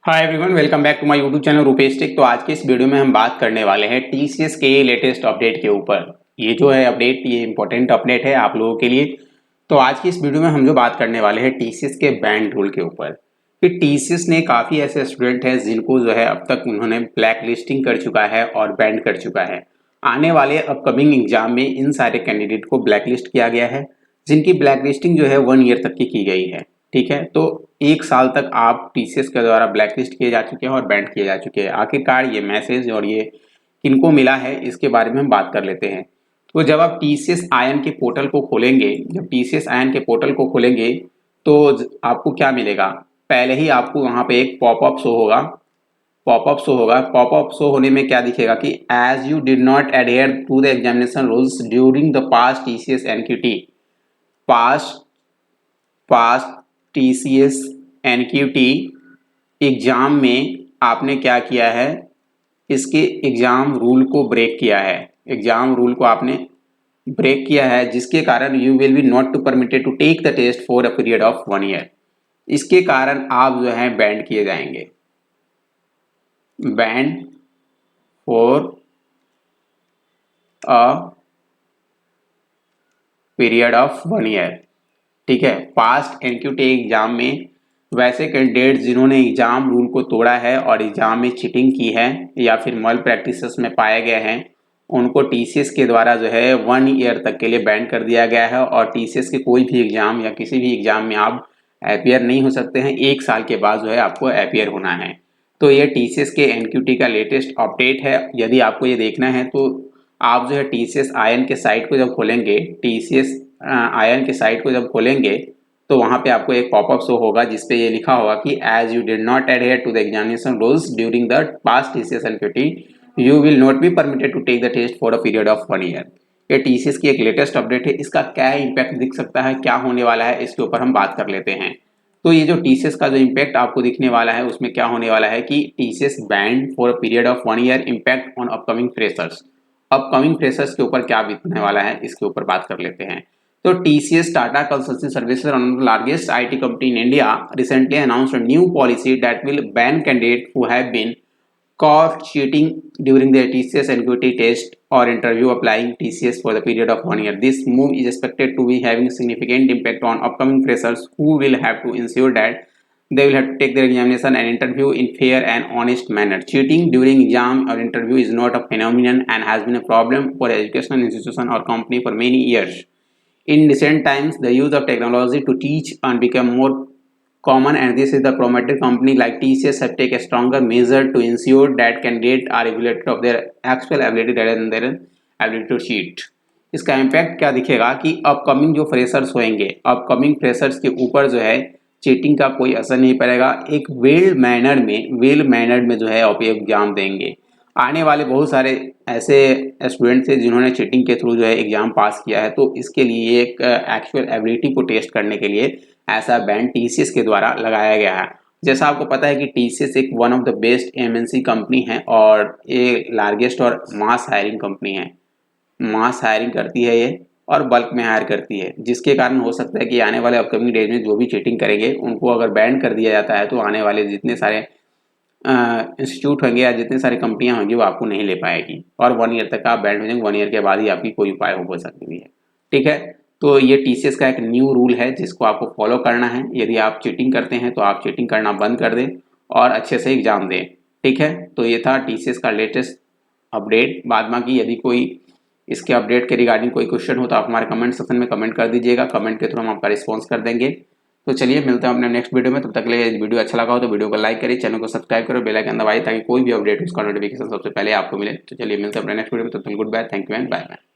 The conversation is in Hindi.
Hi everyone, welcome back to my YouTube channel Rupesh Tech. तो आज के इस वीडियो में हम बात करने वाले हैं टीसीएस के लेटेस्ट अपडेट के ऊपर। ये जो है अपडेट, ये इंपॉर्टेंट अपडेट है आप लोगों के लिए। तो आज की इस वीडियो में हम जो बात करने वाले हैं टीसीएस के बैंड रूल के ऊपर कि टीसीएस ने काफ़ी ऐसे स्टूडेंट हैं जिनको जो है अब तक उन्होंने ब्लैक लिस्टिंग कर चुका है और बैंड कर चुका है। आने वाले अपकमिंग एग्जाम में इन सारे कैंडिडेट को ब्लैक लिस्ट किया गया है, जिनकी ब्लैक लिस्टिंग जो है 1 ईयर तक की गई है। ठीक है, तो 1 साल तक आप टीसीएस के द्वारा ब्लैक लिस्ट किए जा चुके हैं और बैंड किए जा चुके हैं। आखिरकार ये मैसेज और ये किनको मिला है, इसके बारे में हम बात कर लेते हैं। तो जब आप टीसीएस आयन के पोर्टल को खोलेंगे, जब टीसीएस आयन के पोर्टल को खोलेंगे तो आपको क्या मिलेगा? पहले ही आपको वहाँ पे एक पॉपअप शो होगा। पॉपअप शो होने में क्या दिखेगा कि as you did not adhere to the examination rules during the past TCS NQT, past past TCS NQT exam में आपने क्या किया है, इसके एग्जाम रूल को ब्रेक किया है। एग्जाम रूल को आपने ब्रेक किया है, जिसके कारण you will be not to permitted to take the test for a period of 1 year. इसके कारण आप जो है बैंड किए जाएंगे, banned for a period of 1 year. ठीक है, पास्ट एनक्यूटी एग्जाम में वैसे कैंडिडेट जिन्होंने एग्जाम रूल को तोड़ा है और एग्जाम में चीटिंग की है या फिर मल प्रैक्टिसेस में पाए गए हैं, उनको टीसीएस के द्वारा जो है 1 ईयर तक के लिए बैन कर दिया गया है और टीसीएस के कोई भी एग्जाम या किसी भी एग्जाम में आप अपीयर नहीं हो सकते हैं। 1 साल के बाद जो है आपको अपीयर होना है। तो ये टीसीएस के एनक्यूटी का लेटेस्ट अपडेट है। यदि आपको ये देखना है तो आप जो है टीसीएस आयन के साइट को जब खोलेंगे, टीसीएस आयन के साइट को जब खोलेंगे तो वहां पे आपको एक पॉपअप शो होगा जिसपे ये लिखा होगा कि as you did not adhere to the examination rules during the past TCS NQT, you will not be permitted to take the test for a period of 1 year. ये टीसीएस की एक लेटेस्ट अपडेट है। इसका क्या इम्पैक्ट दिख सकता है, क्या होने वाला है, इसके ऊपर हम बात कर लेते हैं। तो ये जो टीसीएस का जो इम्पैक्ट आपको दिखने वाला है, उसमें क्या होने वाला है कि TCS band for a period of 1 year, impact on upcoming freshers. Upcoming freshers के ऊपर क्या बीतने वाला है, इसके ऊपर बात कर लेते हैं। तो TCS Tata Consultancy Services, one of the largest IT company in India, recently announced a new policy that will ban candidates who have been caught cheating during their TCS NQT test or interview applying TCS for the period of 1 year. This move is expected to be having significant impact on upcoming freshers who will have to ensure that they will have to take their examination and interview in fair and honest manner. Cheating during exam or interview is not a phenomenon and has been a problem for educational institution or company for many years. In recent times, the use of technology to teach and become more common, and this is the promoted company like TCS have taken a stronger measure to ensure that candidates are evaluated of their actual ability rather than their ability to cheat. इसका इम्पैक्ट क्या दिखेगा कि अपकमिंग जो फ्रेशर्स होंगे, अपकमिंग फ्रेशर्स के ऊपर जो है चीटिंग का कोई असर नहीं पड़ेगा। एक वेल मैनर्ड में जो है आप एग्जाम देंगे। आने वाले बहुत सारे ऐसे स्टूडेंट थे जिन्होंने चीटिंग के थ्रू जो है एग्जाम पास किया है, तो इसके लिए एक एक्चुअल एबिलिटी को टेस्ट करने के लिए ऐसा बैंड टीसीएस के द्वारा लगाया गया है। जैसा आपको पता है कि टीसीएस एक one of the best MNC company है और ये लार्जेस्ट और मास हायरिंग कंपनी है। मास हायरिंग करती है ये और बल्क में हायर करती है, जिसके कारण हो सकता है कि आने वाले अपकमिंग डेज में जो भी चीटिंग करेंगे उनको अगर बैन कर दिया जाता है तो आने वाले जितने सारे इंस्टीट्यूट होंगे या जितने सारी कंपनियां होंगी वो आपको नहीं ले पाएगी और 1 ईयर तक आप बैंड हो जाएंगे। 1 ईयर के बाद ही आपकी कोई उपाय हो सकती है। ठीक है, तो ये टीसीएस का एक न्यू रूल है जिसको आपको फॉलो करना है। यदि आप चीटिंग करते हैं तो आप चीटिंग करना बंद कर दें और अच्छे से एग्जाम दें। ठीक है, तो ये था टीसीएस का लेटेस्ट अपडेट। बाद बाकी यदि कोई इसके अपडेट के रिगार्डिंग कोई क्वेश्चन हो तो आप हमारे कमेंट सेक्शन में कमेंट कर दीजिएगा। कमेंट के थ्रू हम आपका रिस्पॉन्स कर देंगे। तो चलिए मिलते हैं अपने नेक्स्ट वीडियो में। तब तक के लिए वीडियो अच्छा लगा हो तो वीडियो को लाइक करिए, चैनल को सब्सक्राइब करो, बेल आइकन दबाइए ताकि कोई भी अपडेट उसका नोटिफिकेशन सबसे पहले आपको मिले। तो चलिए मिलते हैं अपने नेक्स्ट वीडियो में। तब तक good bye, thank you and bye bye.